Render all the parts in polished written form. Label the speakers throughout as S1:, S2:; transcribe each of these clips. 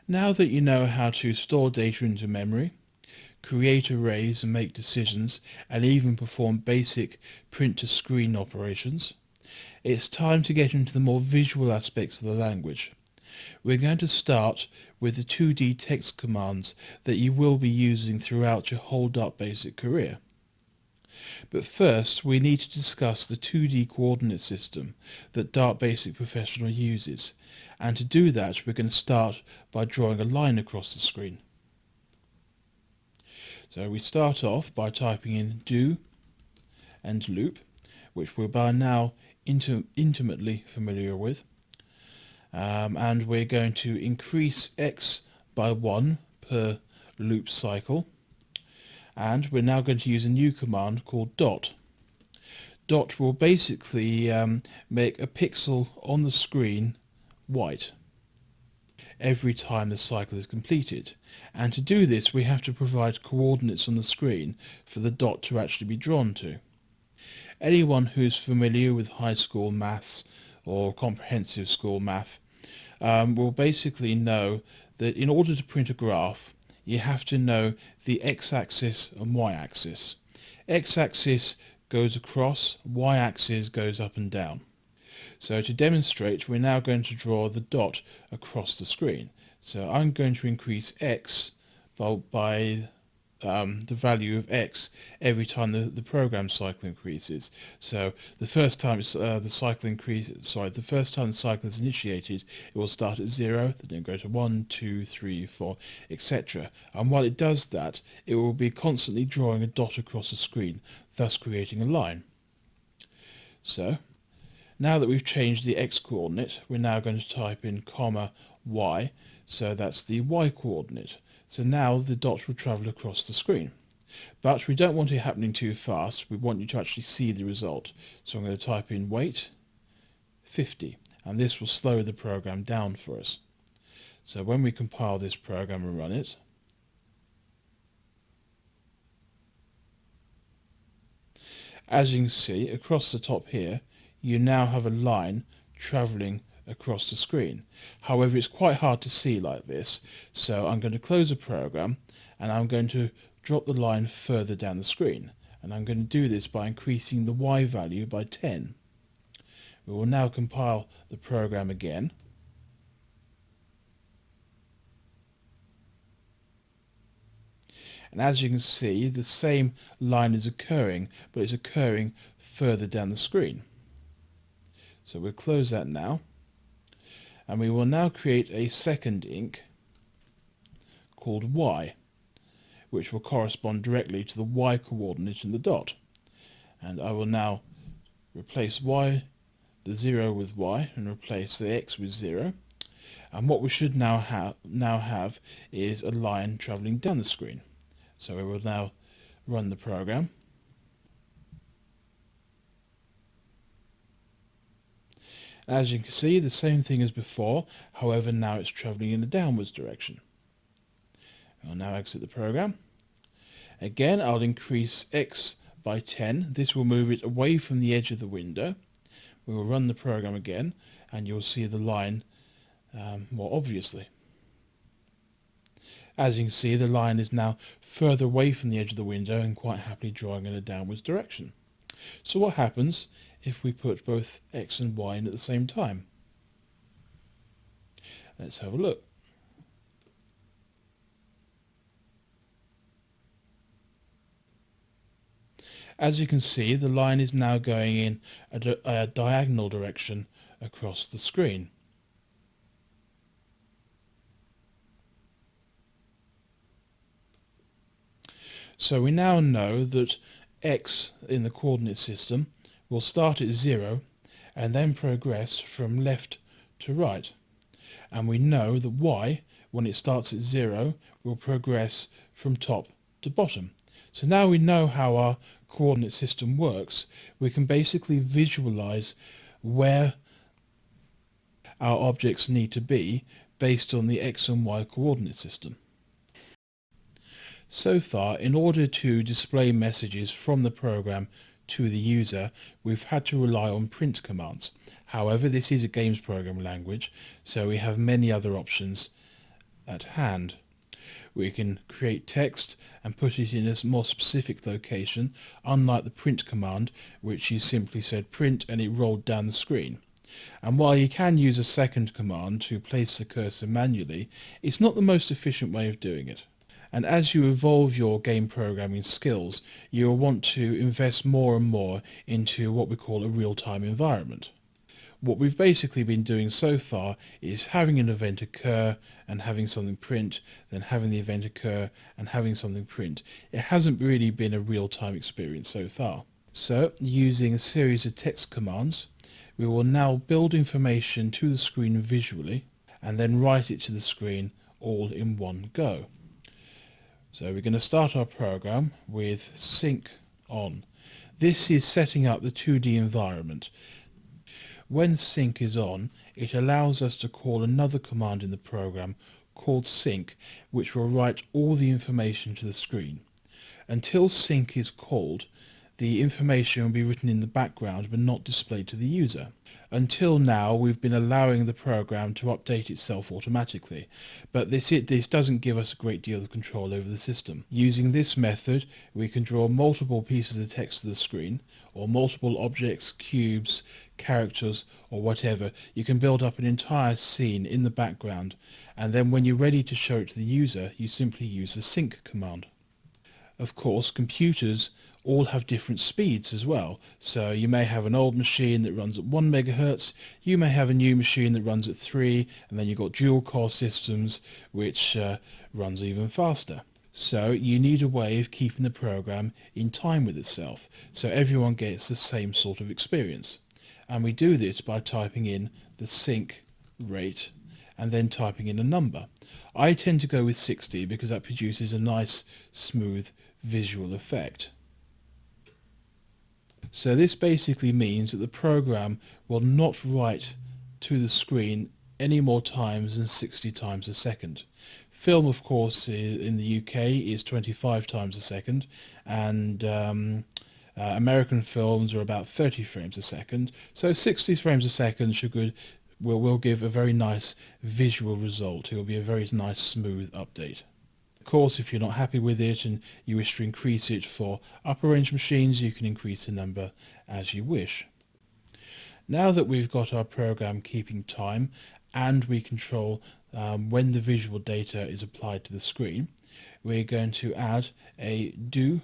S1: Now that you know how to store data into memory, create arrays and make decisions, and even perform basic print-to-screen operations, it's time to get into the more visual aspects of the language. We're going to start with the 2D text commands that you will be using throughout your whole DarkBASIC career. But first, we need to discuss the 2D coordinate system that DarkBASIC Professional uses. And to do that, we're going to start by drawing a line across the screen. So we start off by typing in do and loop, which we're by now intimately familiar with. And we're going to increase x by 1 per loop cycle. And we're now going to use a new command called dot. Dot will basically make a pixel on the screen white every time the cycle is completed. And to do this, we have to provide coordinates on the screen for the dot to actually be drawn to. Anyone who's familiar with high school maths or comprehensive school math will basically know that in order to print a graph, you have to know the x-axis and y-axis. X-axis goes across, y-axis goes up and down. So to demonstrate, we're now going to draw the dot across the screen. So I'm going to increase x by the value of x every time the program cycle increases. So the first time the first time the cycle is initiated, it will start at 0, then go to 1, 2, 3, 4, etc. And while it does that, it will be constantly drawing a dot across the screen, thus creating a line. So now that we've changed the x coordinate, we're now going to type in comma y, so that's the y coordinate. So now the dot will travel across the screen. But we don't want it happening too fast, we want you to actually see the result. So I'm going to type in wait 50, and this will slow the program down for us. So when we compile this program and run it, as you can see across the top here, you now have a line travelling across the screen. However, it's quite hard to see like this, so I'm going to close the program and I'm going to drop the line further down the screen, and I'm going to do this by increasing the y value by 10. We will now compile the program again. And as you can see, the same line is occurring, but it's occurring further down the screen. So we'll close that now, and we will now create a second ink called y, which will correspond directly to the y coordinate in the dot. And I will now replace the 0 with y and replace the x with 0. And what we should now have is a line travelling down the screen. So we will now run the program. As you can see, the same thing as before, however now it's travelling in a downwards direction. I'll now exit the program. Again, I'll increase x by 10. This will move it away from the edge of the window. We will run the program again, and you'll see the line more obviously. As you can see, the line is now further away from the edge of the window and quite happily drawing in a downwards direction. So what happens if we put both x and y in at the same time? Let's have a look. As you can see, the line is now going in a diagonal direction across the screen. So we now know that x in the coordinate system will start at 0 and then progress from left to right. And we know that y, when it starts at 0, will progress from top to bottom. So now we know how our coordinate system works. We can basically visualize where our objects need to be based on the x and y coordinate system. So far, in order to display messages from the program to the user, we've had to rely on print commands. However, this is a games programming language, so we have many other options at hand. We can create text and put it in a more specific location, unlike the print command, which you simply said print and it rolled down the screen. And while you can use a second command to place the cursor manually, it's not the most efficient way of doing it. And as you evolve your game programming skills, you'll want to invest more and more into what we call a real-time environment. What we've basically been doing so far is having an event occur and having something print, then having the event occur and having something print. It hasn't really been a real-time experience so far. So, using a series of text commands, we will now build information to the screen visually and then write it to the screen all in one go. So we're going to start our program with sync on. This is setting up the 2D environment. When sync is on, it allows us to call another command in the program called sync, which will write all the information to the screen. Until sync is called, the information will be written in the background but not displayed to the user. Until now, we've been allowing the program to update itself automatically, but this doesn't give us a great deal of control over the system. Using this method, we can draw multiple pieces of text to the screen, or multiple objects, cubes, characters, or whatever. You can build up an entire scene in the background, and then when you're ready to show it to the user, you simply use the sync command. Of course, computers all have different speeds as well. So you may have an old machine that runs at 1 megahertz, you may have a new machine that runs at 3, and then you've got dual core systems which runs even faster. So you need a way of keeping the program in time with itself, so everyone gets the same sort of experience. And we do this by typing in the sync rate and then typing in a number. I tend to go with 60 because that produces a nice, smooth visual effect. So this basically means that the program will not write to the screen any more times than 60 times a second. Film, of course, in the UK is 25 times a second, and American films are about 30 frames a second. So 60 frames a second will give a very nice visual result. It will be a very nice, smooth update. Of course, if you're not happy with it and you wish to increase it for upper range machines, you can increase the number as you wish. Now that we've got our program keeping time and we control when the visual data is applied to the screen, we're going to add a do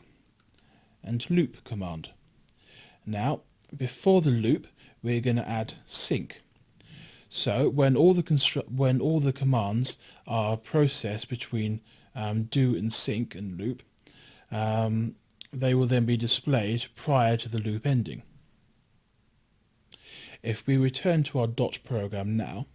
S1: and loop command. Now, before the loop, we're going to add sync. So when all the commands are processed between do and sync and loop, they will then be displayed prior to the loop ending. If we return to our dot program now,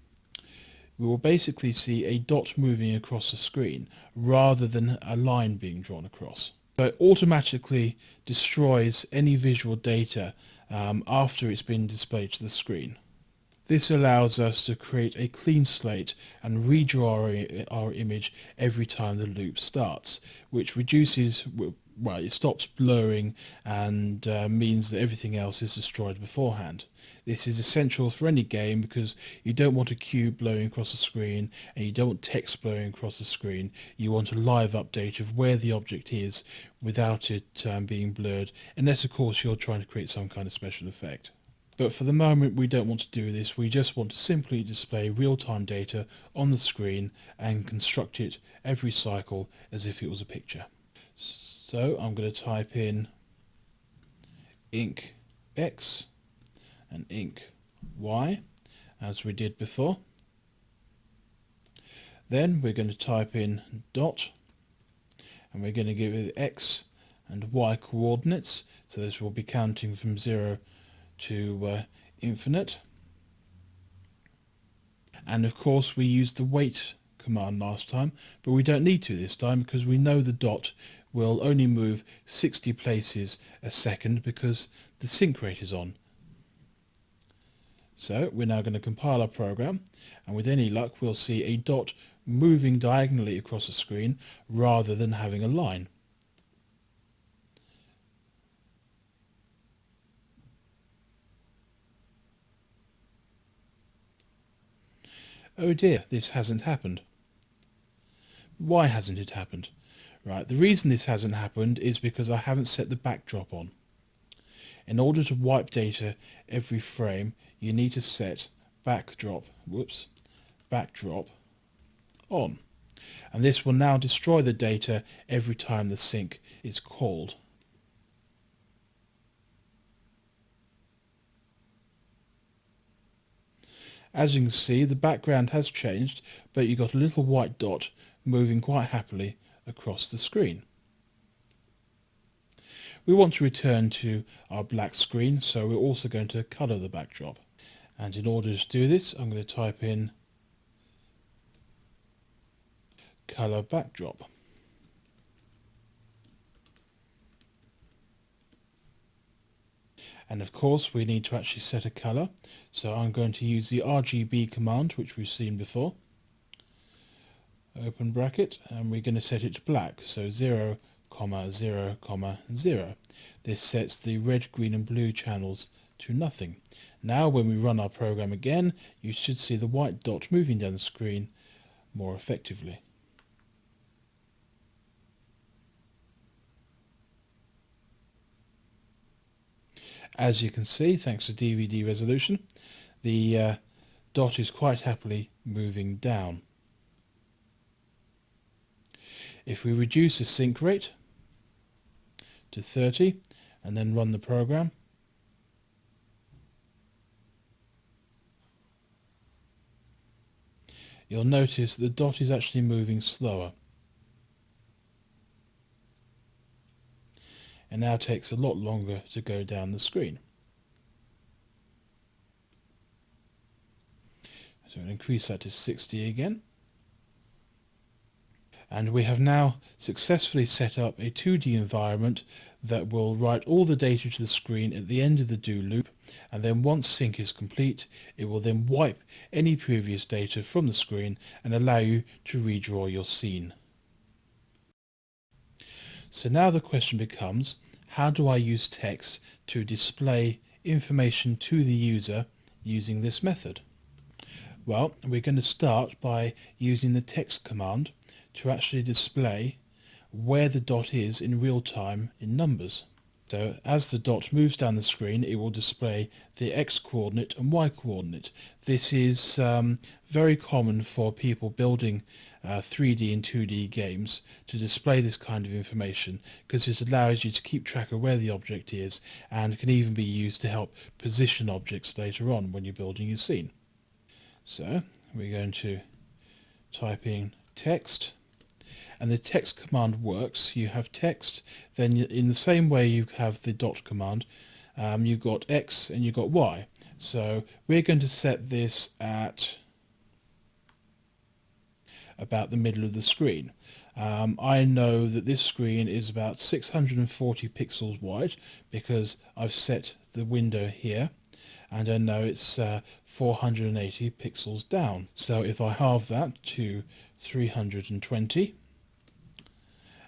S1: we will basically see a dot moving across the screen rather than a line being drawn across. So it automatically destroys any visual data after it's been displayed to the screen. This allows us to create a clean slate and redraw our image every time the loop starts, which reduces, well, it stops blurring and means that everything else is destroyed beforehand. This is essential for any game because you don't want a cube blurring across the screen and you don't want text blurring across the screen. You want a live update of where the object is without it being blurred, unless of course you're trying to create some kind of special effect. But for the moment we don't want to do this, we just want to simply display real-time data on the screen and construct it every cycle as if it was a picture. So I'm going to type in inc x and inc y as we did before. Then we're going to type in dot and we're going to give it x and y coordinates, so this will be counting from 0 to infinite. And of course we used the wait command last time, but we don't need to this time because we know the dot will only move 60 places a second because the sync rate is on. So we're now going to compile our program, and with any luck we'll see a dot moving diagonally across the screen rather than having a line. Oh dear, this hasn't happened. Why hasn't it happened? Right, the reason this hasn't happened is because I haven't set the backdrop on. In order to wipe data every frame, you need to set backdrop on. And this will now destroy the data every time the sync is called. As you can see, the background has changed, but you've got a little white dot moving quite happily across the screen. We want to return to our black screen, so we're also going to colour the backdrop. And in order to do this, I'm going to type in colour backdrop. And of course we need to actually set a colour, so I'm going to use the RGB command, which we've seen before. Open bracket, and we're going to set it to black, so 0, 0, 0. This sets the red, green and blue channels to nothing. Now when we run our program again, you should see the white dot moving down the screen more effectively. As you can see, thanks to DVD resolution, the dot is quite happily moving down. If we reduce the sync rate to 30 and then run the program, you'll notice the dot is actually moving slower. It now takes a lot longer to go down the screen. So we'll increase that to 60 again. And we have now successfully set up a 2D environment that will write all the data to the screen at the end of the do loop, and then once sync is complete, it will then wipe any previous data from the screen and allow you to redraw your scene. So now the question becomes, how do I use text to display information to the user using this method? Well, we're going to start by using the text command to actually display where the dot is in real time in numbers. So as the dot moves down the screen, it will display the X coordinate and Y coordinate. This is very common for people building 3D and 2D games to display this kind of information, because it allows you to keep track of where the object is and can even be used to help position objects later on when you're building your scene. So we're going to type in text, and the text command works. You have text, then in the same way you have the dot command, you've got X and you've got Y. So we're going to set this at about the middle of the screen. I know that this screen is about 640 pixels wide because I've set the window here, and I know it's 480 pixels down. So if I halve that to 320,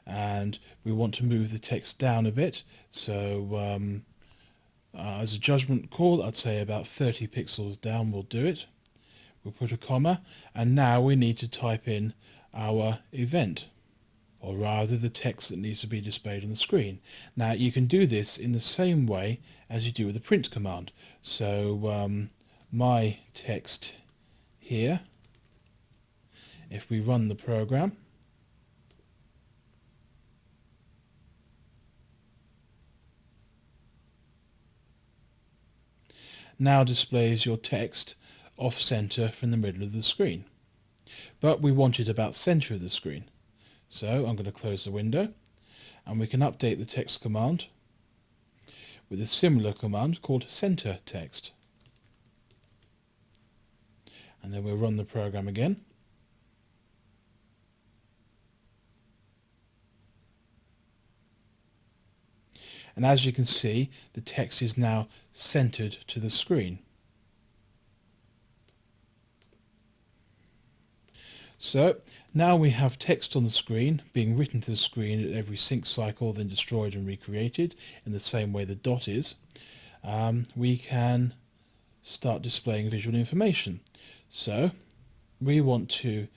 S1: and we want to move the text down a bit, so as a judgment call, I'd say about 30 pixels down will do it. We'll put a comma, and now we need to type in our event, or rather the text that needs to be displayed on the screen. Now you can do this in the same way as you do with the print command. So my text here, if we run the program, now displays your text off center from the middle of the screen. But we want it about center of the screen. So I'm going to close the window, and we can update the text command with a similar command called center text. And then we'll run the program again. And as you can see, the text is now centered to the screen. So now we have text on the screen being written to the screen at every sync cycle, then destroyed and recreated in the same way the dot is. We can start displaying visual information. So we want to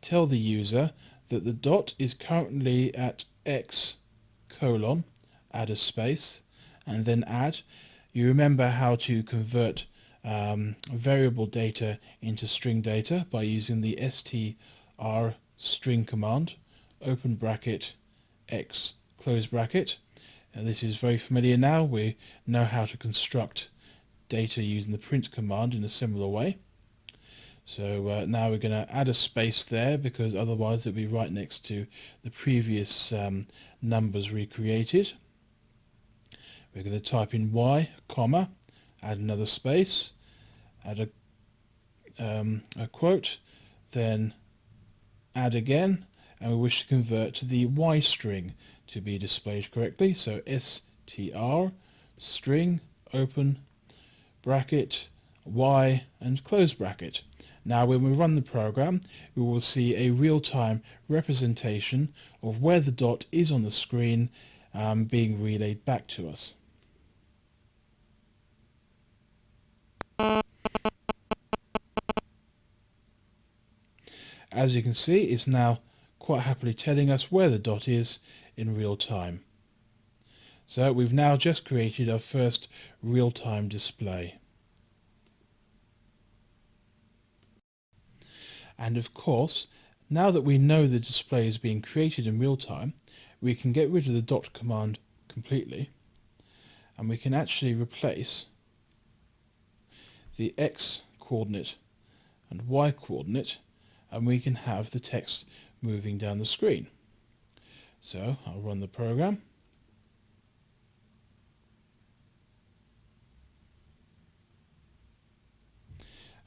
S1: tell the user that the dot is currently at x colon, add a space, and then add. You remember how to convert variable data into string data by using the str string command, open bracket, x, close bracket. And this is very familiar now. We know how to construct data using the print command in a similar way. So now we're going to add a space there, because otherwise it'll be right next to the previous numbers recreated. We're going to type in y, comma, add another space, add a quote, then add again, and we wish to convert the y string to be displayed correctly. So str string, open bracket, y, and close bracket. Now when we run the program, we will see a real-time representation of where the dot is on the screen being relayed back to us. As you can see, it's now quite happily telling us where the dot is in real time. So we've now just created our first real-time display. And of course, now that we know the display is being created in real time, we can get rid of the dot command completely, and we can actually replace the x coordinate and y coordinate, and we can have the text moving down the screen. So I'll run the program.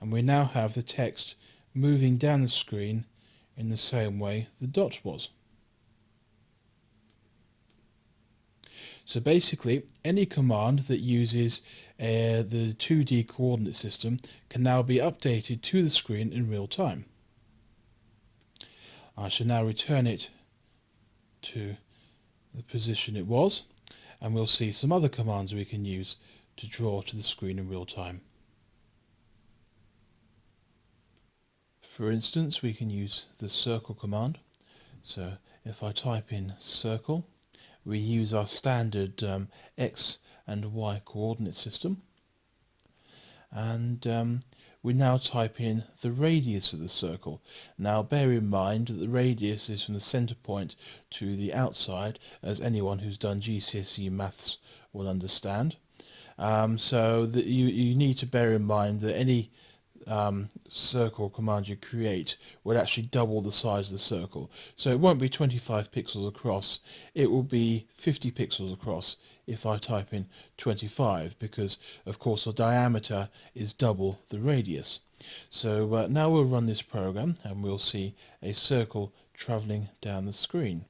S1: And we now have the text moving down the screen in the same way the dot was. So basically, any command that uses the 2D coordinate system can now be updated to the screen in real time. I shall now return it to the position it was, and we'll see some other commands we can use to draw to the screen in real time. For instance, we can use the circle command. So if I type in circle, we use our standard x and y coordinate system, and we now type in the radius of the circle. Now bear in mind that the radius is from the center point to the outside, as anyone who's done GCSE maths will understand. So that you need to bear in mind that any circle command you create would actually double the size of the circle. So it won't be 25 pixels across, it will be 50 pixels across if I type in 25, because of course the diameter is double the radius. So now we'll run this program and we'll see a circle traveling down the screen.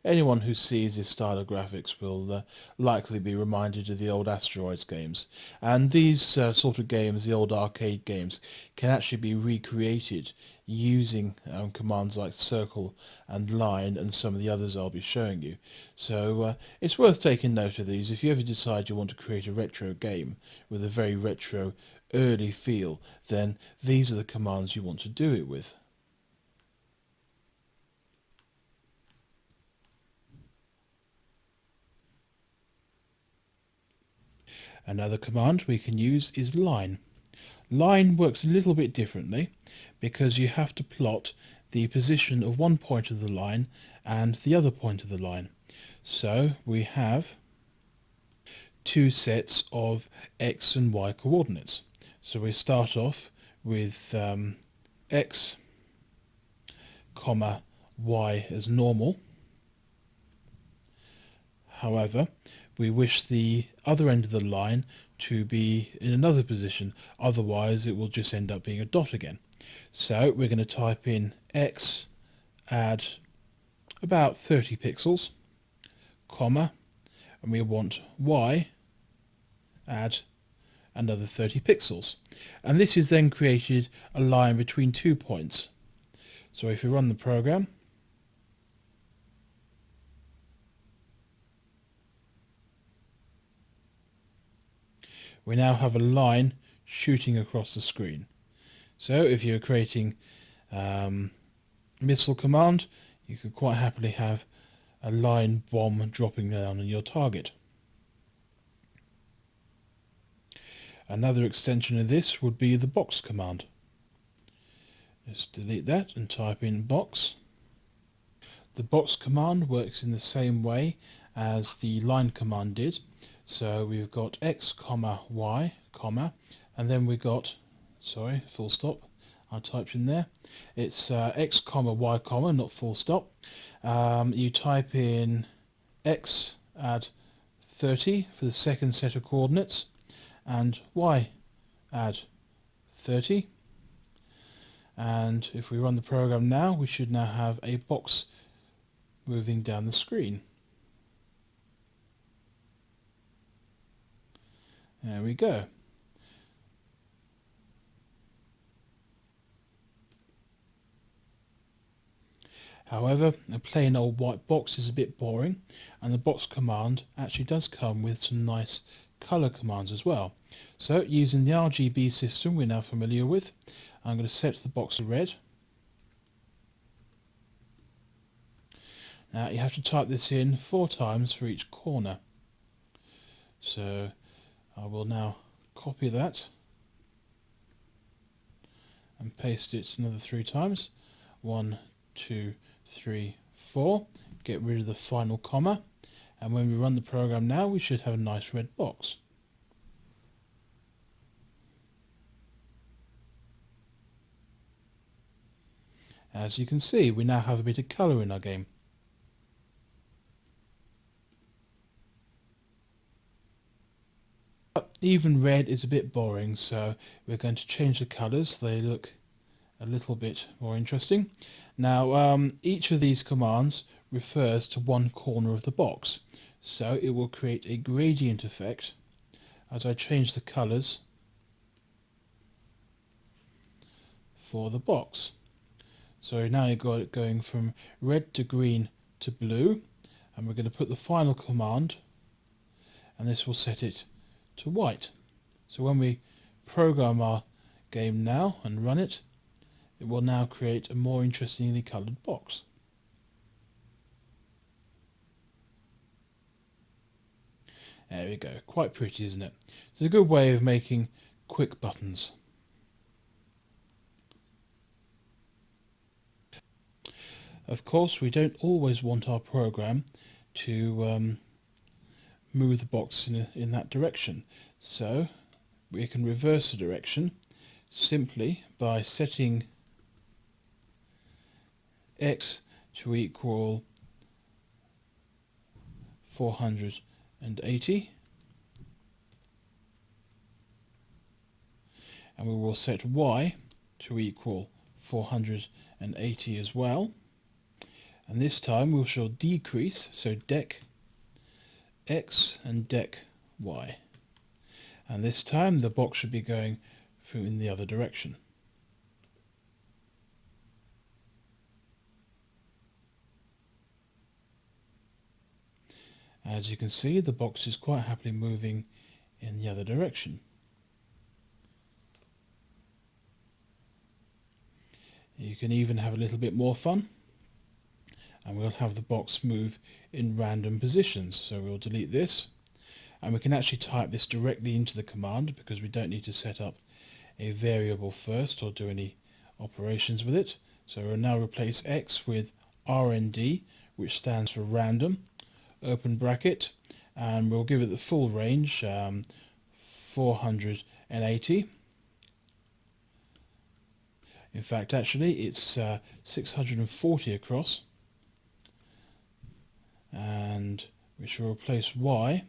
S1: Anyone who sees this style of graphics will likely be reminded of the old Asteroids games. And these sort of games, the old arcade games, can actually be recreated using commands like circle and line and some of the others I'll be showing you. So it's worth taking note of these. If you ever decide you want to create a retro game with a very retro early feel, then these are the commands you want to do it with. Another command we can use is line. Line works a little bit differently because you have to plot the position of one point of the line and the other point of the line. So we have two sets of x and y coordinates. So we start off with x, comma, y as normal. However, we wish the other end of the line to be in another position, otherwise it will just end up being a dot again. So we're going to type in x, add about 30 pixels, comma, and we want y, add another 30 pixels. And this is then created a line between 2 points. So if we run the program, we now have a line shooting across the screen. So if you're creating missile command, you could quite happily have a line bomb dropping down on your target. Another extension of this would be the box command. Just delete that and type in box. The box command works in the same way as the line command did. So we've got x comma y comma, and then we got, sorry, full stop, I typed in there. It's x comma y comma, not full stop. You type in x add 30 for the second set of coordinates, and y add 30. And if we run the program now, we should now have a box moving down the screen. There we go. However, a plain old white box is a bit boring, and the box command actually does come with some nice color commands as well. So using the RGB system we're now familiar with, I'm going to set the box to red. Now you have to type this in 4 times for each corner. So I will now copy that and paste it another 3 times. 1, 2, 3, 4. Get rid of the final comma, and when we run the program now, we should have a nice red box. As you can see, we now have a bit of colour in our game. But even red is a bit boring, so we're going to change the colours so they look a little bit more interesting. Now each of these commands refers to one corner of the box, so it will create a gradient effect as I change the colours for the box. So now you've got it going from red to green to blue, and we're going to put the final command, and this will set it to white. So when we program our game now and run it, it will now create a more interestingly coloured box. There we go, quite pretty, isn't it? It's a good way of making quick buttons. Of course, we don't always want our program to move the box in that direction, so we can reverse the direction simply by setting x to equal 480, and we will set y to equal 480 as well, and this time we shall decrease, so dec x and dec y, and this time the box should be going through in the other direction. As you can see, the box is quite happily moving in the other direction. You can even have a little bit more fun, and we'll have the box move in random positions. So we'll delete this, and we can actually type this directly into the command because we don't need to set up a variable first or do any operations with it. So we'll now replace x with RND, which stands for random, open bracket, and we'll give it the full range, 480. In fact, actually, it's 640 across, and we shall replace y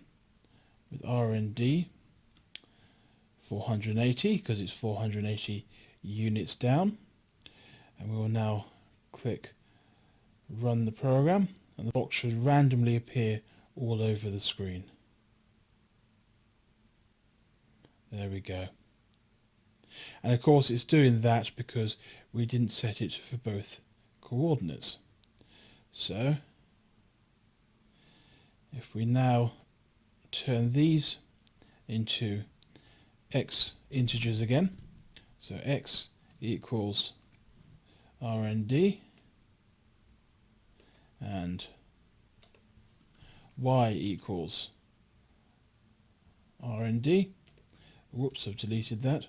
S1: with RND 480 because it's 480 units down, and we will now click run the program, and the box should randomly appear all over the screen. There we go. And of course it's doing that because we didn't set it for both coordinates. So if we now turn these into x integers again. So x equals RND and y equals RND. Whoops, I've deleted that.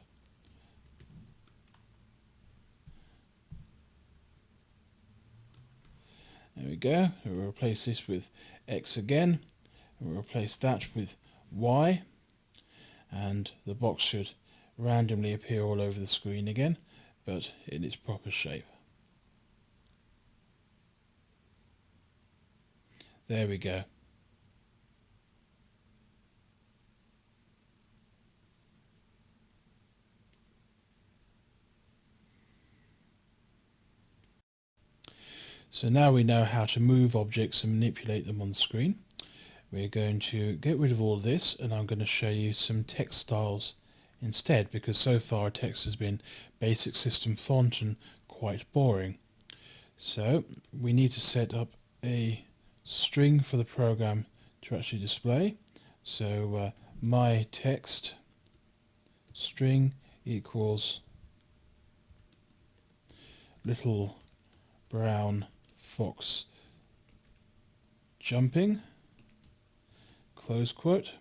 S1: There we go. We'll replace this with x again. We'll replace that with y, and the box should randomly appear all over the screen again, but in its proper shape. There we go. So now we know how to move objects and manipulate them on the screen. We're going to get rid of all this, and I'm going to show you some text styles instead, because so far our text has been basic system font and quite boring. So we need to set up a string for the program to actually display. So my text string equals little brown fox jumping, close quote,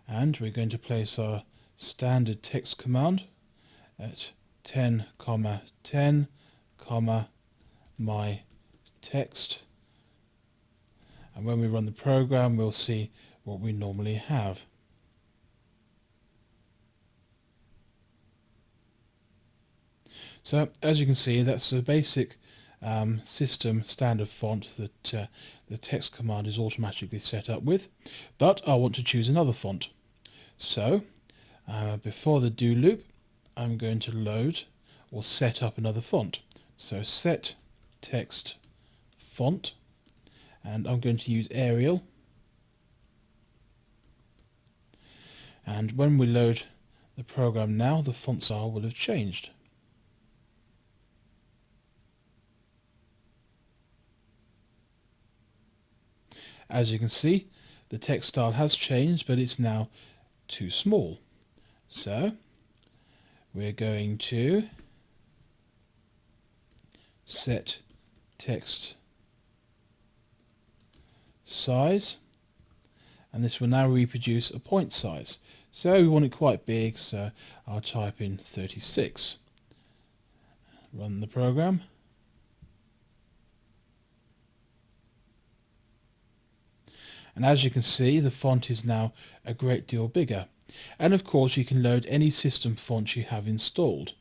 S1: and we're going to place our standard text command at 10, 10, my text, and when we run the program we'll see what we normally have. So as you can see, that's the basic system standard font that the text command is automatically set up with, but I want to choose another font. So before the do loop, I'm going to load or set up another font. So set text font, and I'm going to use Arial, and when we load the program now, the font style will have changed. As you can see, the text style has changed, but it's now too small. So we're going to set text size, and this will now reproduce a point size. So we want it quite big, so I'll type in 36. Run the program. And as you can see, the font is now a great deal bigger. And of course you can load any system font you have installed.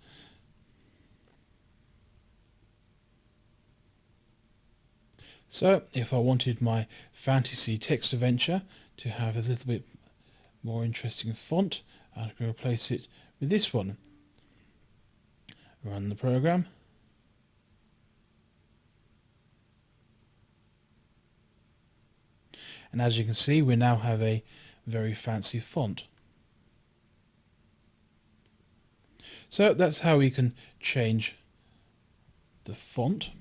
S1: So if I wanted my fantasy text adventure to have a little bit more interesting font, I can replace it with this one. Run the program. And as you can see, we now have a very fancy font. So that's how we can change the font.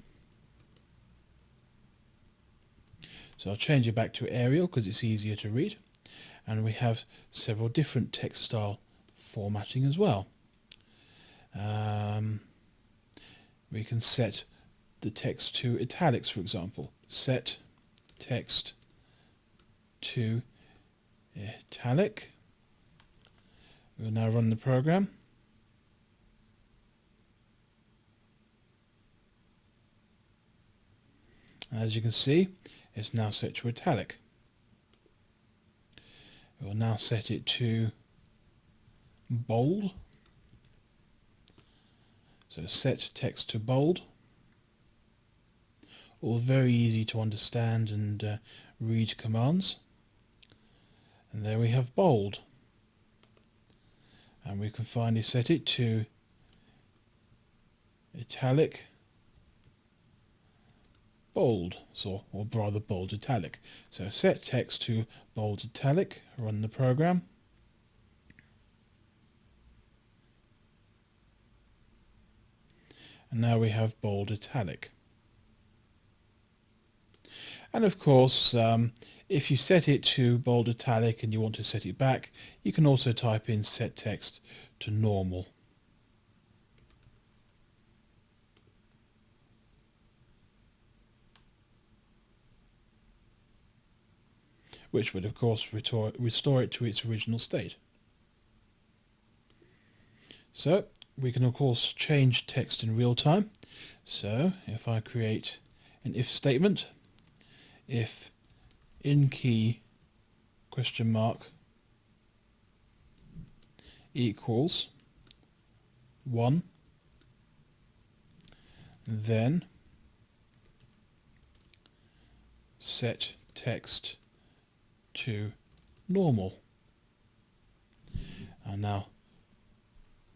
S1: So I'll change it back to Arial because it's easier to read. And we have several different text style formatting as well. We can set the text to italics, for example. Set text to italic. We'll now run the program. As you can see, it's now set to italic. We'll now set it to bold. So set text to bold. All very easy to understand and read commands. And there we have bold. And we can finally set it to italic bold, or rather bold italic. So set text to bold italic, run the program. And now we have bold italic. And of course, if you set it to bold italic and you want to set it back, you can also type in set text to normal. Which would of course restore it to its original state. So we can of course change text in real time. So if I create an if statement, if in key question mark equals 1, then set text to normal. And now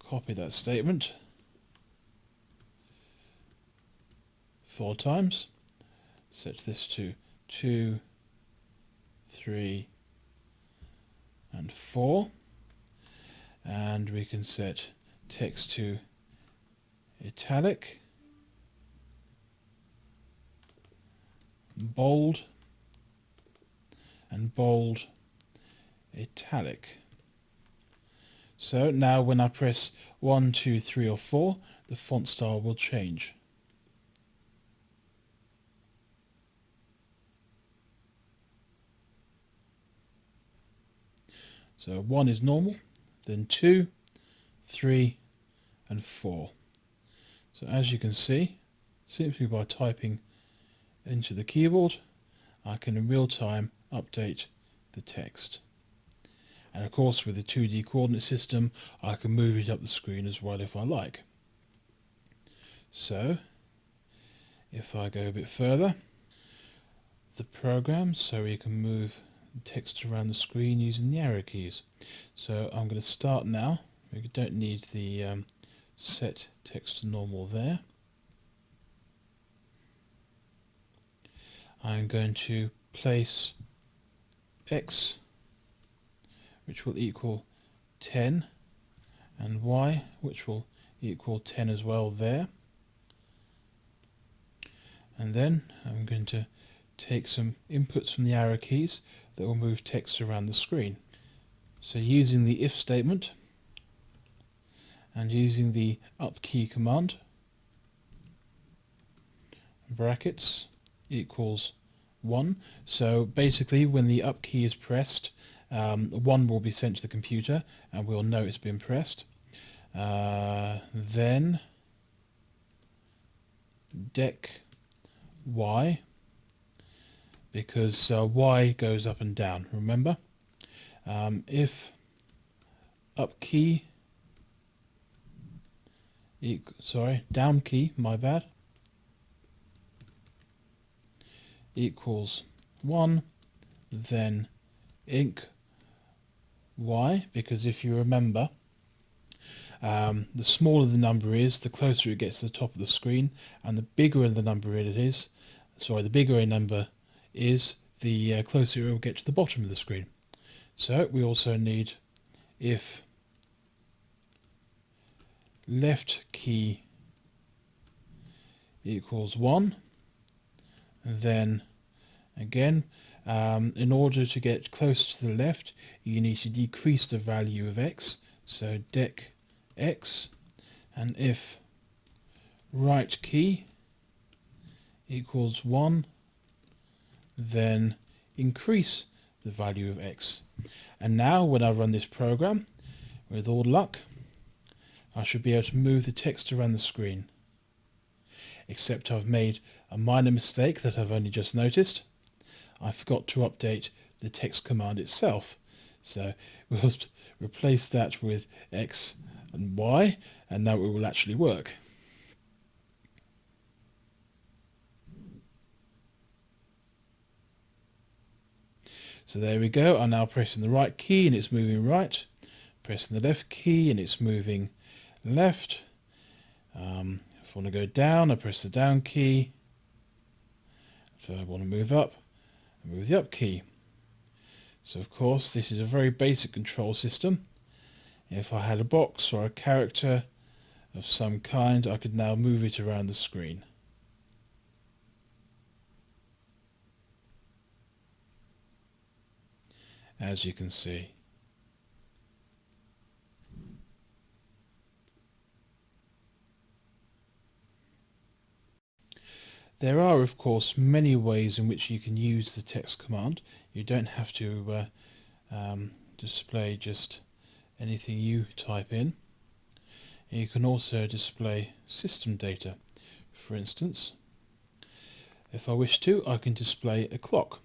S1: copy that statement 4 times, set this to 2, 3 and 4, and we can set text to italic, bold and bold italic. So now when I press 1, 2, 3 or 4, the font style will change. So 1 is normal, then 2, 3 and 4. So as you can see, simply by typing into the keyboard, I can in real time update the text. And of course with the 2D coordinate system, I can move it up the screen as well if I like. So if I go a bit further, the program, so we can move text around the screen using the arrow keys. So I'm going to start now. We don't need the set text to normal there. I'm going to place x, which will equal 10, and y, which will equal 10 as well there. And then I'm going to take some inputs from the arrow keys that will move text around the screen. So using the if statement and using the up key command, brackets equals 1. So basically when the up key is pressed, 1 will be sent to the computer and we'll know it's been pressed. Then dec y, because y goes up and down, remember. If up key, down key, my bad, equals 1, then inc y, because if you remember, the smaller the number is, the closer it gets to the top of the screen, and the bigger the number it is, the bigger a number is, the closer it will get to the bottom of the screen. So we also need if left key equals 1, then again, in order to get close to the left, you need to decrease the value of x, so dec x, and if right key equals 1, then increase the value of x. And now when I run this program, with all luck, I should be able to move the text around the screen. Except I've made a minor mistake that I've only just noticed. I forgot to update the text command itself. So we'll replace that with x and y, and now it will actually work. So there we go. I'm now pressing the right key and it's moving right. Pressing the left key and it's moving left. If I want to go down, I press the down key. If I want to move up, I move the up key. So of course this is a very basic control system. If I had a box or a character of some kind, I could now move it around the screen. as you can see. There are, of course, many ways in which you can use the text command. You don't have to display just anything you type in. You can also display system data. For instance, if I wish to, I can display a clock.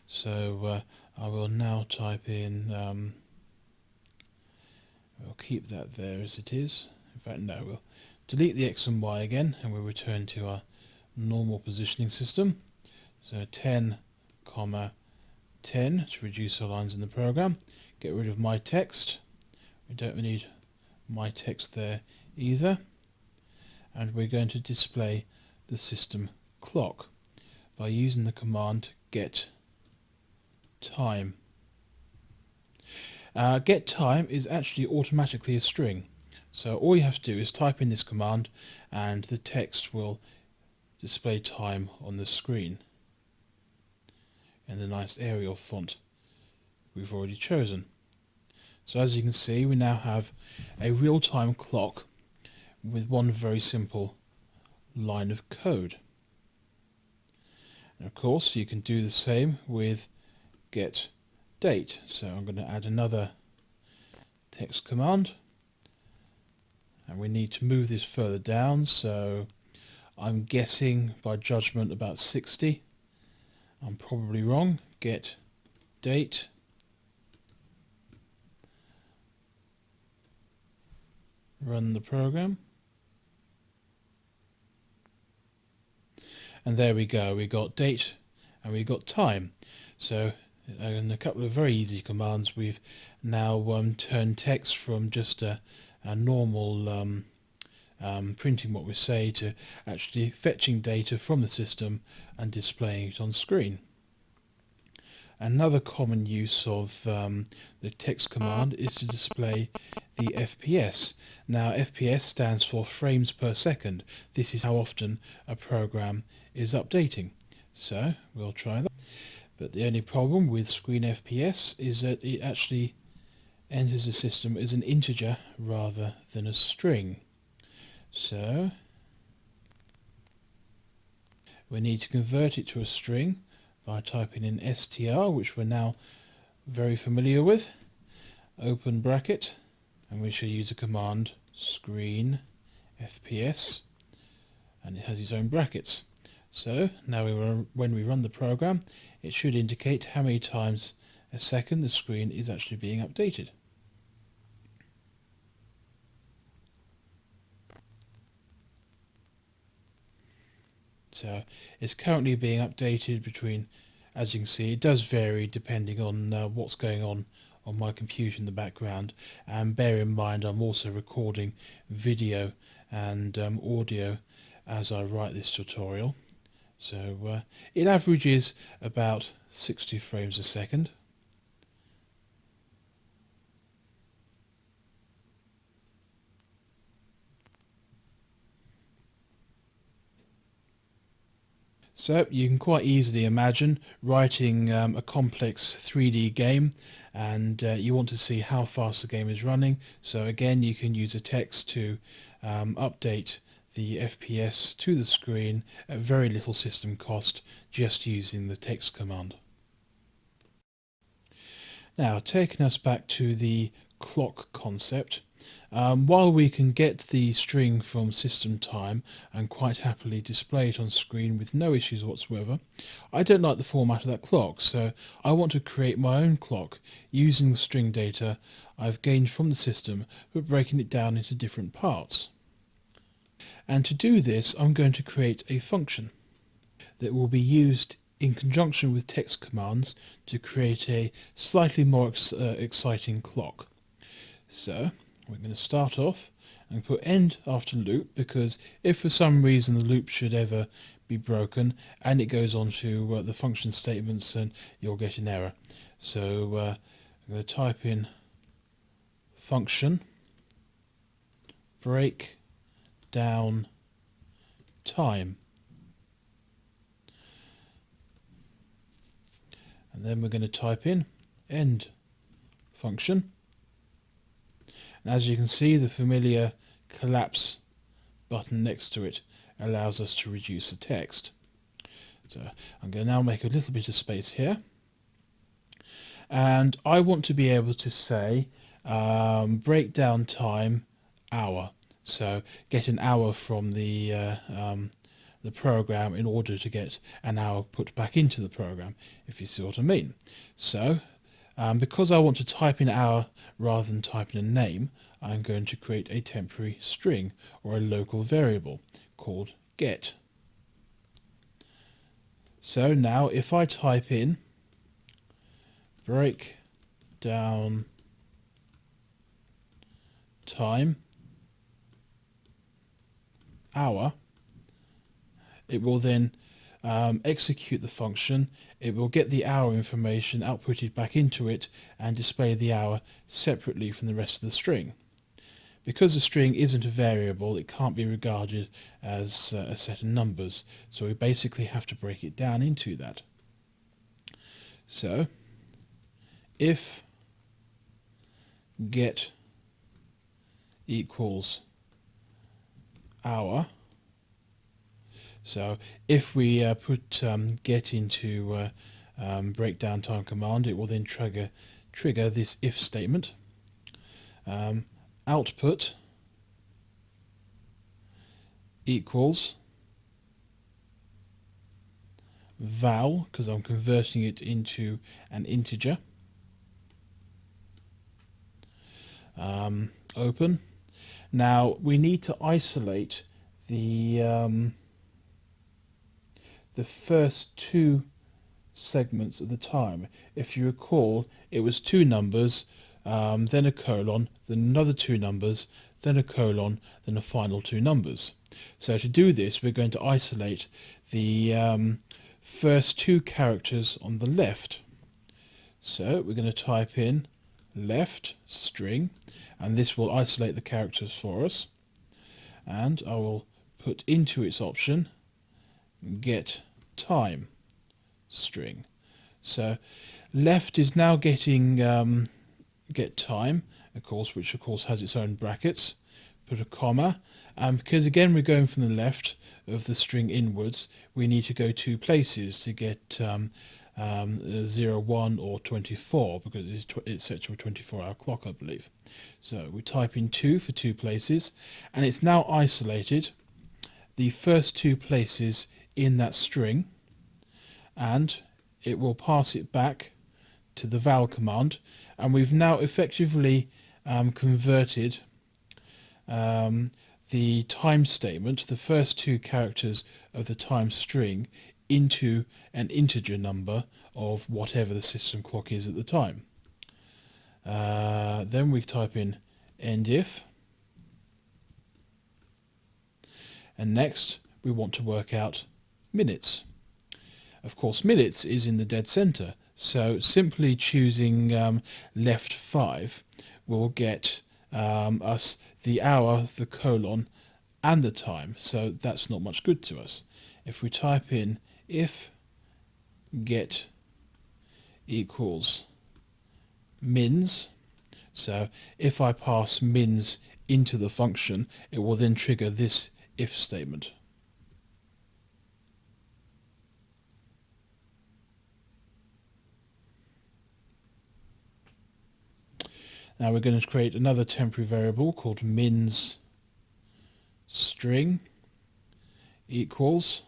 S1: So I will now type in, we'll keep that there as it is. In fact, no, we'll delete the X and Y again, and we'll return to our normal positioning system. So 10, 10 to reduce our lines in the program. Get rid of my text. We don't need my text there either. And we're going to display the system clock by using the command get time. Get time is actually automatically a string. So all you have to do is type in this command and the text will display time on the screen in the nice Arial font we've already chosen. So as you can see, we now have a real-time clock with one very simple line of code. And of course you can do the same with get date. So I'm going to add another text command, and we need to move this further down, so I'm guessing by judgment about 60. I'm probably wrong. Get date. Run the program. And there we go. We got date and we got time. So in a couple of very easy commands, we've now turned text from just a normal printing what we say to actually fetching data from the system and displaying it on screen. Another common use of the text command is to display the FPS. Now FPS stands for frames per second. This is how often a program is updating. So we'll try that. But the only problem with screen FPS is that it actually enters the system as an integer rather than a string. So we need to convert it to a string by typing in str, which we're now very familiar with, open bracket, and we shall use a command screen FPS, and it has its own brackets. So now when we run the program, it should indicate how many times a second the screen is actually being updated. So it's currently being updated between, as you can see, it does vary depending on what's going on my computer in the background, and bear in mind I'm also recording video and audio as I write this tutorial. So it averages about 60 frames a second. So you can quite easily imagine writing a complex 3D game, and you want to see how fast the game is running. So again, you can use a text to update the FPS to the screen at very little system cost, just using the text command. Now, taking us back to the clock concept, while we can get the string from system time and quite happily display it on screen with no issues whatsoever, I don't like the format of that clock, so I want to create my own clock using the string data I've gained from the system, but breaking it down into different parts. And to do this, I'm going to create a function that will be used in conjunction with text commands to create a slightly more exciting clock. So we're going to start off and put end after loop, because if for some reason the loop should ever be broken and it goes on to the function statements, then you'll get an error. So I'm going to type in function break down time, and then we're going to type in end function. And as you can see, the familiar collapse button next to it allows us to reduce the text. So I'm going to now make a little bit of space here. And I want to be able to say breakdown time hour. So get an hour from the program in order to get an hour put back into the program, if you see what I mean. So because I want to type in hour rather than type in a name, I'm going to create a temporary string or a local variable called get. So now if I type in breakdown time hour, it will then execute the function. It will get the hour information outputted back into it and display the hour separately from the rest of the string. Because the string isn't a variable, it can't be regarded as a set of numbers, so we basically have to break it down into that. So if get equals hour, so if we put get into breakdown time command, it will then trigger this if statement. Output equals val, because I'm converting it into an integer. Open. Now we need to isolate the first two segments of the time. If you recall, it was two numbers, then a colon, then another two numbers, then a colon, then the final two numbers. So to do this, we're going to isolate the first two characters on the left. So we're going to type in left string, and this will isolate the characters for us. And I will put into its option get time string. So left is now getting get time, of course, which of course has its own brackets. Put a comma, and because again we're going from the left of the string inwards, we need to go two places to get 0, 1 or 24, because it's set to a 24-hour clock, I believe. So we type in 2 for two places, and it's now isolated the first two places in that string, and it will pass it back to the val command, and we've now effectively converted the time statement, the first two characters of the time string, into an integer number of whatever the system clock is at the time. Then we type in end if, and next we want to work out minutes. Of course, minutes is in the dead center, so simply choosing left 5 will get us the hour, the colon, and the time, so that's not much good to us. If we type in if get equals mins, so if I pass mins into the function, it will then trigger this if statement. Now we're going to create another temporary variable called mins string equals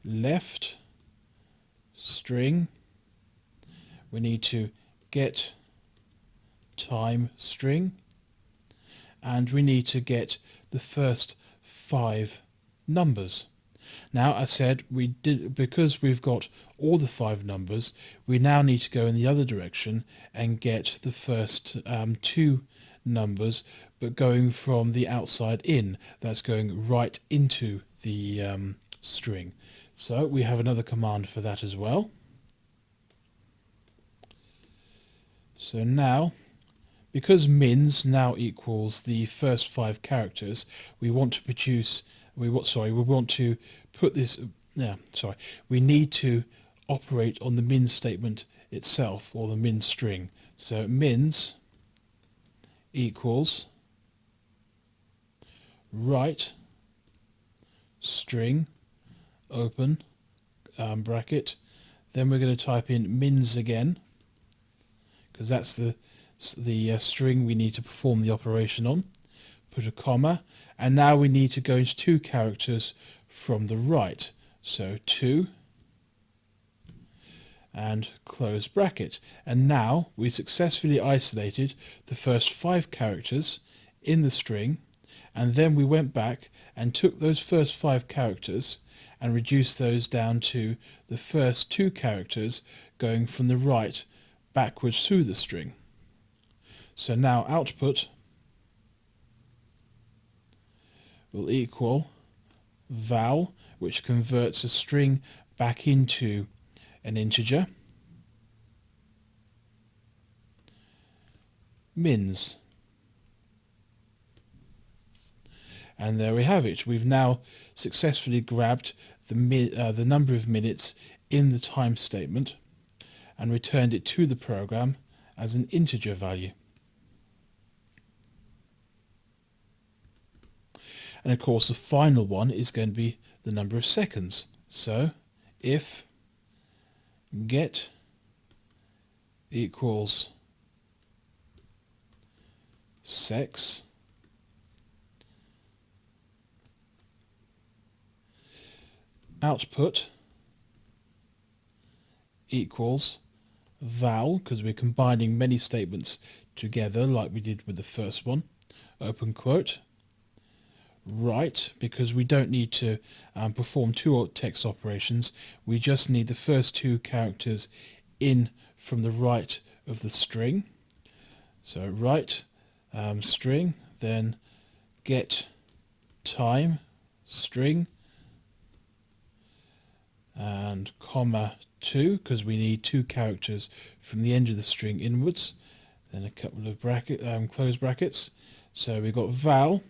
S1: left string. We need to get time string, and we need to get the first 5 numbers. Now, I said because we've got all the 5 numbers, we now need to go in the other direction and get the first 2 numbers, but going from the outside in. That's going right into the string. So we have another command for that as well. So now, because mins now equals the first 5 characters, we want to produce, we want to put this, we need to operate on the min statement itself, or the min string. So mins equals write string open bracket. Then we're going to type in mins again, because that's the string we need to perform the operation on. Put a comma, and now we need to go into 2 characters from the right. So 2 and close bracket. And now we successfully isolated the first 5 characters in the string, and then we went back and took those first 5 characters and reduced those down to the first 2 characters going from the right backwards through the string. So now output will equal val, which converts a string back into an integer, mins. And there we have it. We've now successfully grabbed the number of minutes in the time statement and returned it to the program as an integer value. And of course the final one is going to be the number of seconds. So if get equals secs, output equals val, because we're combining many statements together like we did with the first one, open quote, write, because we don't need to perform 2 text operations, we just need the first 2 characters in from the right of the string. So write string, then get time string, and comma 2, because we need 2 characters from the end of the string inwards, then a couple of close brackets. So we've got val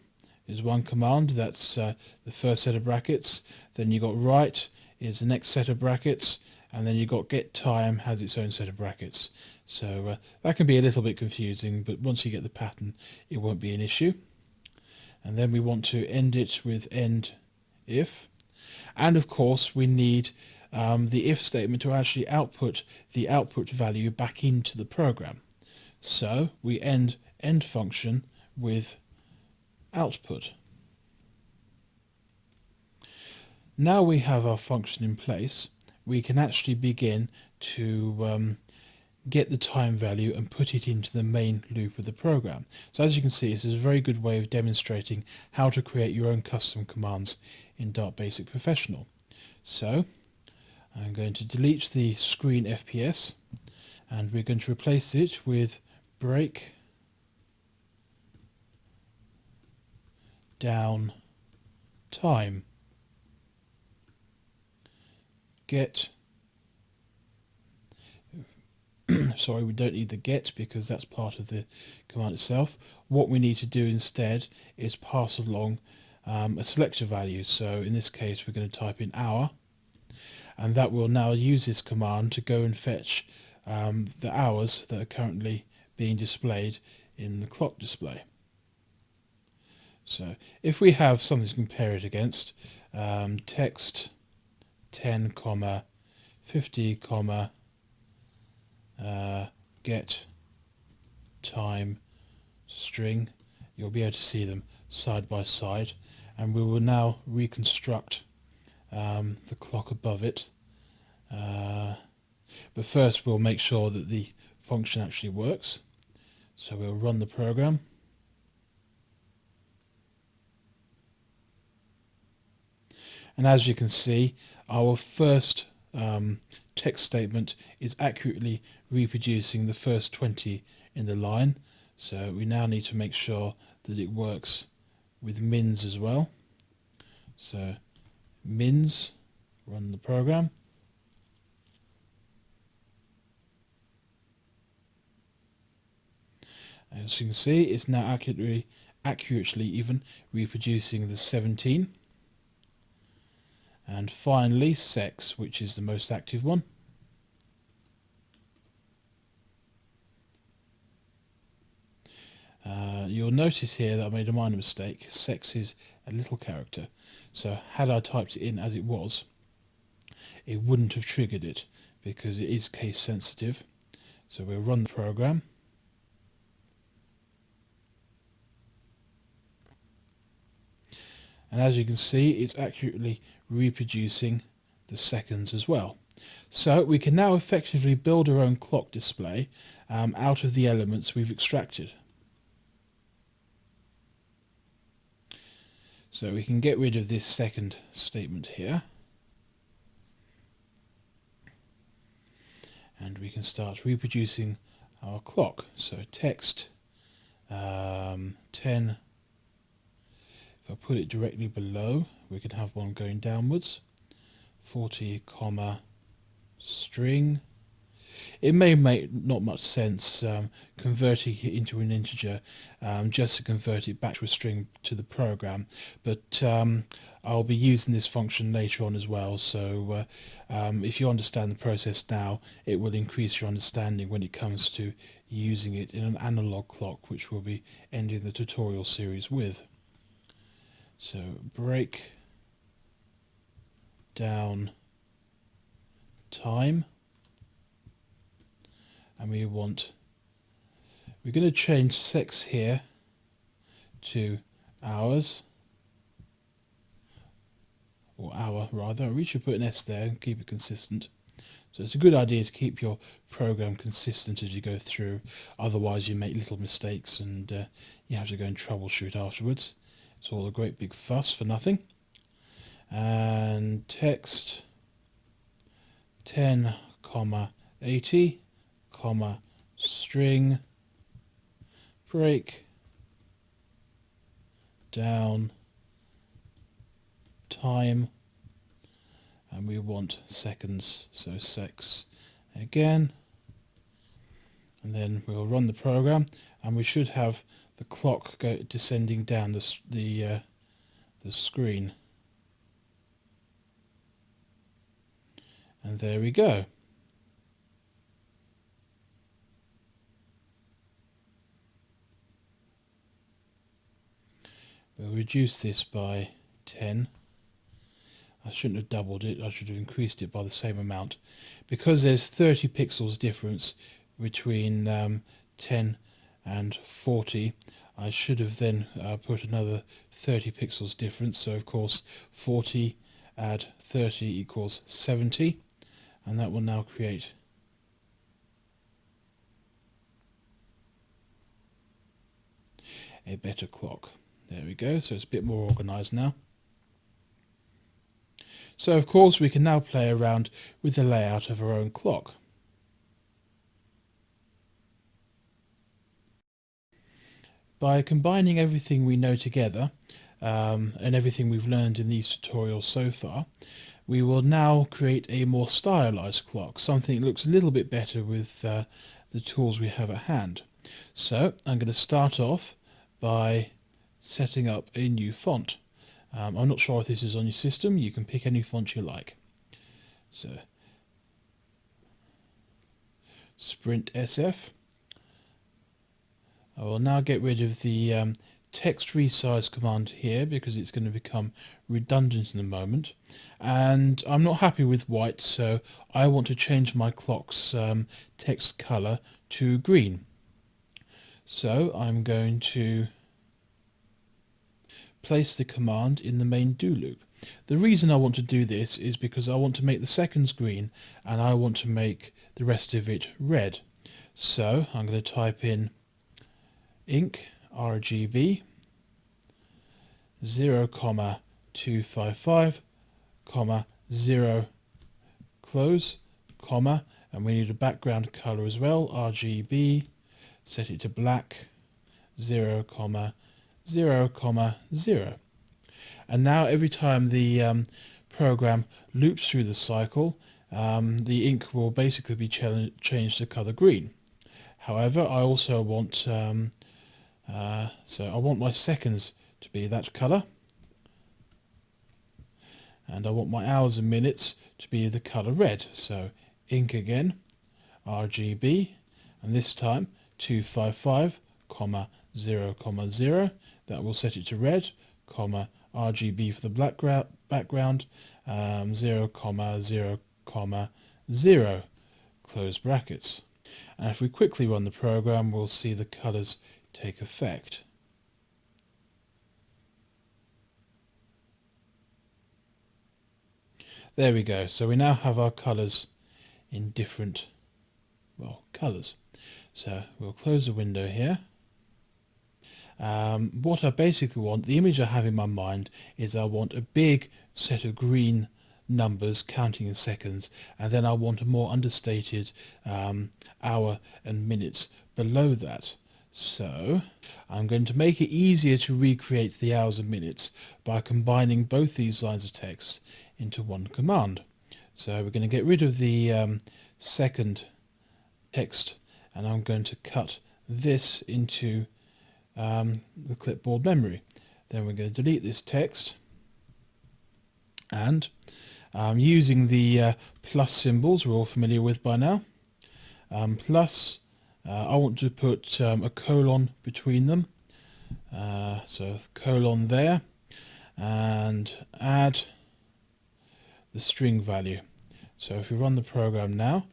S1: is one command, that's the first set of brackets, then you got write is the next set of brackets, and then you got get time has its own set of brackets. So that can be a little bit confusing, but once you get the pattern it won't be an issue. And then we want to end it with end if, and of course we need the if statement to actually output the output value back into the program. So we end function with output. Now we have our function in place, we can actually begin to get the time value and put it into the main loop of the program. So as you can see, this is a very good way of demonstrating how to create your own custom commands in DarkBASIC Professional. So I'm going to delete the screen FPS, and we're going to replace it with break down time, get sorry, we don't need the get because that's part of the command itself. What we need to do instead is pass along a selector value. So in this case we're going to type in hour, and that will now use this command to go and fetch the hours that are currently being displayed in the clock display. So if we have something to compare it against, text 10, 50, get time string, you'll be able to see them side by side, and we will now reconstruct the clock above it. But first we'll make sure that the function actually works. So we'll run the program. And as you can see, our first text statement is accurately reproducing the first 20 in the line. So we now need to make sure that it works with mins as well. So mins, run the program. As you can see, it's now accurately even reproducing the 17. And finally secs, which is the most active one. You'll notice here that I made a minor mistake. Sex is a little character, so had I typed it in as it was, it wouldn't have triggered it because it is case sensitive. So we'll run the program. And as you can see, it's accurately reproducing the seconds as well. So we can now effectively build our own clock display out of the elements we've extracted. So we can get rid of this second statement here. And we can start reproducing our clock. So text 10. If I put it directly below, we can have one going downwards. 40, comma, string. It may make not much sense converting it into an integer just to convert it back to a string to the program, but I'll be using this function later on as well, so if you understand the process now, it will increase your understanding when it comes to using it in an analog clock, which we'll be ending the tutorial series with. So break down time, and we're going to change sex here to hours, or hour rather. We should put an S there and keep it consistent. So it's a good idea to keep your program consistent as you go through, otherwise you make little mistakes and you have to go and troubleshoot afterwards. It's all a great big fuss for nothing. And text 10, 80, string, break down time, and we want seconds, so sex again, and then we'll run the program, and we should have the clock descending down the screen. And there we go. We'll reduce this by 10. I shouldn't have doubled it, I should have increased it by the same amount. Because there's 30 pixels difference between 10 and 40, I should have then put another 30 pixels difference. So of course 40 add 30 equals 70, and that will now create a better clock. There we go, so it's a bit more organized now. So of course we can now play around with the layout of our own clock. By combining everything we know together and everything we've learned in these tutorials so far, we will now create a more stylized clock, something that looks a little bit better with the tools we have at hand. So I'm going to start off by setting up a new font. I'm not sure if this is on your system. You can pick any font you like. So Sprint SF. I will now get rid of the text resize command here because it's going to become redundant in a moment, and I'm not happy with white, so I want to change my clock's text color to green. So I'm going to place the command in the main do loop. The reason I want to do this is because I want to make the seconds green and I want to make the rest of it red. So I'm going to type in inc RGB 0,255, 0 close, comma, and we need a background color as well, RGB, set it to black, 0, 0, 0. And now every time the program loops through the cycle, the ink will basically be changed to color green. However, I also want so I want my seconds to be that color, and I want my hours and minutes to be the color red. So ink again, RGB, and this time 255, 0, 0. That will set it to red, RGB for the background, 0, 0, 0, close brackets. And if we quickly run the program, we'll see the colours take effect. There we go. So we now have our colours in different, well, colours. So we'll close the window here. What I basically want, the image I have in my mind is I want a big set of green numbers counting in seconds, and then I want a more understated hour and minutes below that. So I'm going to make it easier to recreate the hours and minutes by combining both these lines of text into one command. So we're going to get rid of the second text, and I'm going to cut this into the clipboard memory. Then we're going to delete this text, and using the plus symbols we're all familiar with by now, plus I want to put a colon between them, so colon there, and add the string value. So if we run the program now,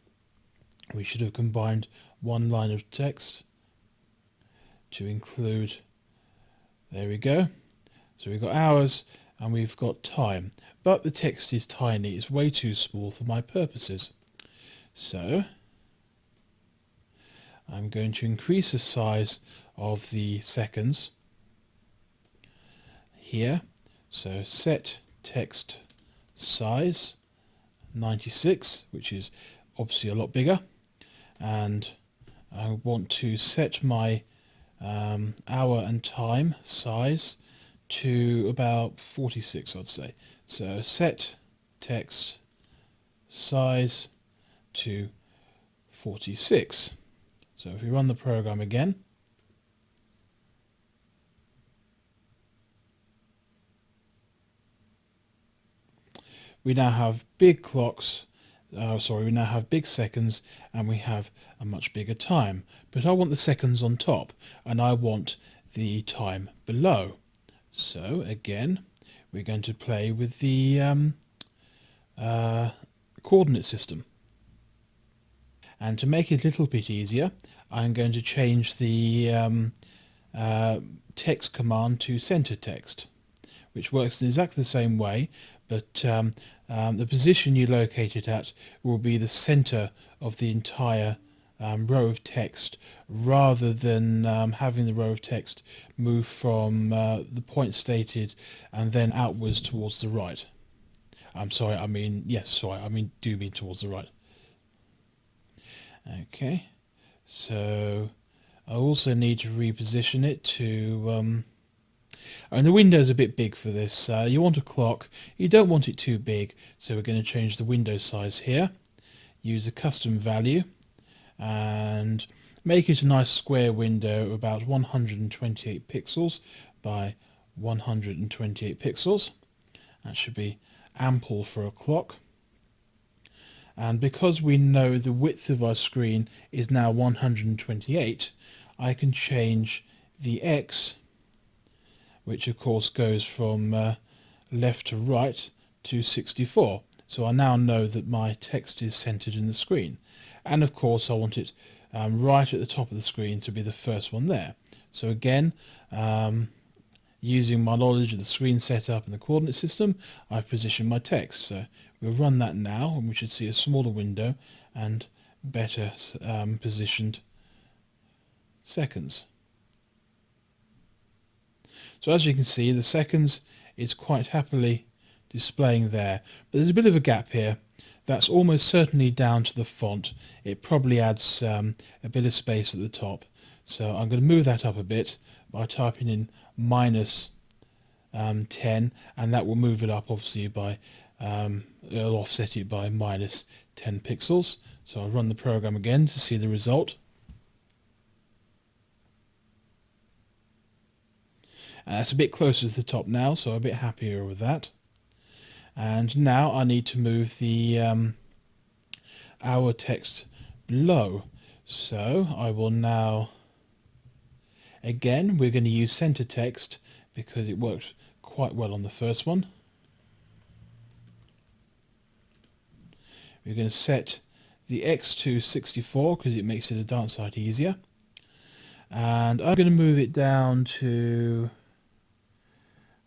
S1: we should have combined one line of text to include, there we go. So we've got hours and we've got time, but the text is tiny, it's way too small for my purposes. So I'm going to increase the size of the seconds here. So set text size 96, which is obviously a lot bigger, and I want to set my hour and time size to about 46, I'd say. So set text size to 46. So if we run the program again, we now have big clocks, we now have big seconds, and we have a much bigger time. But I want the seconds on top, and I want the time below. So again, we're going to play with the coordinate system. And to make it a little bit easier, I'm going to change the text command to center text, which works in exactly the same way, but the position you locate it at will be the center of the entire row of text, rather than having the row of text move from the point stated and then outwards towards the right. Do mean towards the right. Okay, so I also need to reposition it to and the window's a bit big for this. You want a clock, you don't want it too big, so we're going to change the window size here, use a custom value, and make it a nice square window, about 128 pixels by 128 pixels. That should be ample for a clock. And because we know the width of our screen is now 128, I can change the X, which of course goes from left to right, to 64. So I now know that my text is centered in the screen. And of course I want it right at the top of the screen to be the first one there. So again, using my knowledge of the screen setup and the coordinate system, I've positioned my text. So we'll run that now, and we should see a smaller window and better positioned seconds. So as you can see, the seconds is quite happily displaying there, but there's a bit of a gap here. That's almost certainly down to the font. It probably adds a bit of space at the top. So I'm going to move that up a bit by typing in minus 10, and that will move it up obviously by, it'll offset it by minus 10 pixels. So I'll run the program again to see the result. It's a bit closer to the top now, so I'm a bit happier with that. And now I need to move the hour text below. So I will now Again, we're going to use center text because it worked quite well on the first one. We're going to set the X to 64 because it makes it a dark side easier. And I'm going to move it down to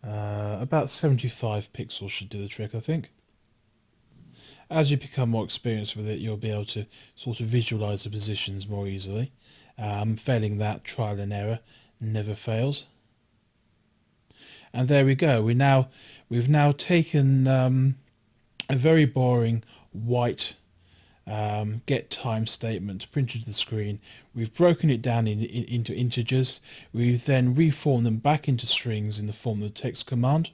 S1: about 75 pixels should do the trick, I think. As you become more experienced with it, you'll be able to sort of visualize the positions more easily. Failing that, trial and error never fails. And there we go. We've now taken a very boring white get time statement printed to the screen. We've broken it down into integers. We've then reformed them back into strings in the form of the text command.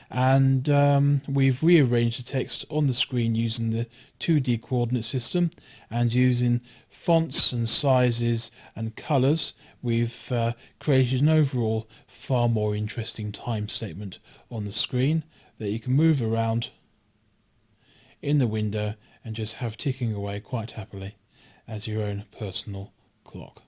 S1: And we've rearranged the text on the screen using the 2D coordinate system, and using fonts and sizes and colors we've created an overall far more interesting time statement on the screen that you can move around in the window and just have ticking away quite happily as your own personal clock.